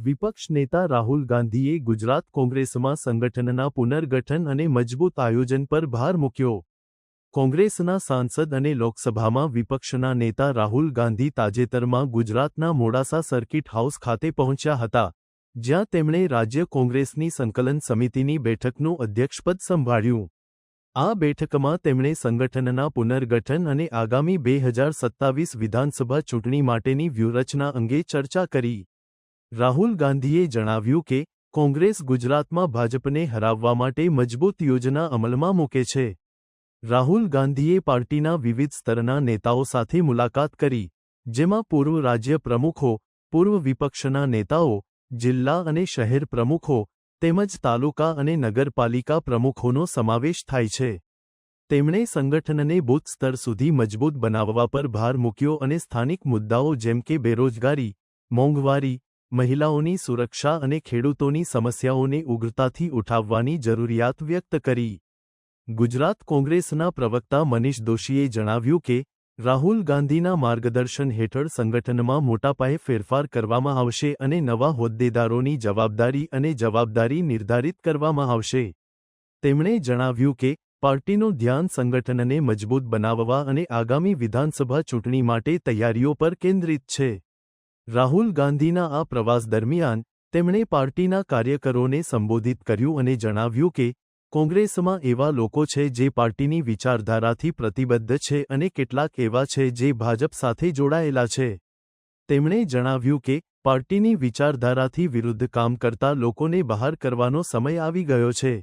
વિપક્ષ નેતા રાહુલ ગાંધીએ ગુજરાત કોંગ્રેસમાં સંગઠનના પુનર્ગઠન અને મજબૂત આયોજન પર ભાર મૂક્યો. કોંગ્રેસના સાંસદ અને લોકસભામાં વિપક્ષના નેતા રાહુલ ગાંધી તાજેતરમાં ગુજરાતના મોડાસા સર્કિટ હાઉસ ખાતે પહોંચ્યા હતા, જ્યાં તેમણે રાજ્ય કોંગ્રેસની સંકલન સમિતિની બેઠકનું અધ્યક્ષપદ સંભાળ્યું. આ બેઠકમાં તેમણે સંગઠનના પુનર્ગઠન અને આગામી 2027 વિધાનસભા ચૂંટણી માટેની વ્યૂહરચના અંગે ચર્ચા કરી. રાહુલ ગાંધીએ જણાવ્યું કે કોંગ્રેસ ગુજરાતમાં ભાજપને હરાવવા માટે મજબૂત યોજના અમલમાં મૂકે છે. રાહુલ ગાંધીએ પાર્ટીના વિવિધ સ્તરના નેતાઓ સાથે મુલાકાત કરી, જેમાં પૂર્વ રાજ્ય પ્રમુખો, પૂર્વ વિપક્ષના નેતાઓ, જિલ્લા અને શહેર પ્રમુખો તેમજ તાલુકા અને નગરપાલિકા પ્રમુખોનો સમાવેશ થાય છે. તેમણે સંગઠનને બૂથ સ્તર સુધી મજબૂત બનાવવા પર ભાર મૂક્યો અને સ્થાનિક મુદ્દાઓ જેમ કે બેરોજગારી, મોંઘવારી, મહિલાઓની સુરક્ષા અને ખેડૂતોની સમસ્યાઓને ઉગ્રતાથી ઉઠાવવાની જરૂરિયાત વ્યક્ત કરી. ગુજરાત કોંગ્રેસના પ્રવક્તા મનીષ દોશીએ જણાવ્યું કે રાહુલ ગાંધીના માર્ગદર્શન હેઠળ સંગઠનમાં મોટાપાયે ફેરફાર કરવામાં આવશે અને નવા હોદ્દેદારોની જવાબદારી નિર્ધારિત કરવામાં આવશે. તેમણે જણાવ્યું કે પાર્ટીનું ધ્યાન સંગઠનને મજબૂત બનાવવા અને આગામી વિધાનસભા ચૂંટણી માટે તૈયારીઓ પર કેન્દ્રિત છે. રાહુલ ગાંધીના આ પ્રવાસ દરમિયાન તેમણે પાર્ટીના કાર્યકરોને સંબોધિત કર્યું અને જણાવ્યું કે કોંગ્રેસમાં એવા લોકો છે જે પાર્ટીની વિચારધારાથી પ્રતિબદ્ધ છે અને કેટલાક એવા છે જે ભાજપ સાથે જોડાયેલા છે. તેમણે જણાવ્યું કે પાર્ટીની વિચારધારાથી વિરુદ્ધ કામ કરતા લોકોને બહાર કરવાનો સમય આવી ગયો છે.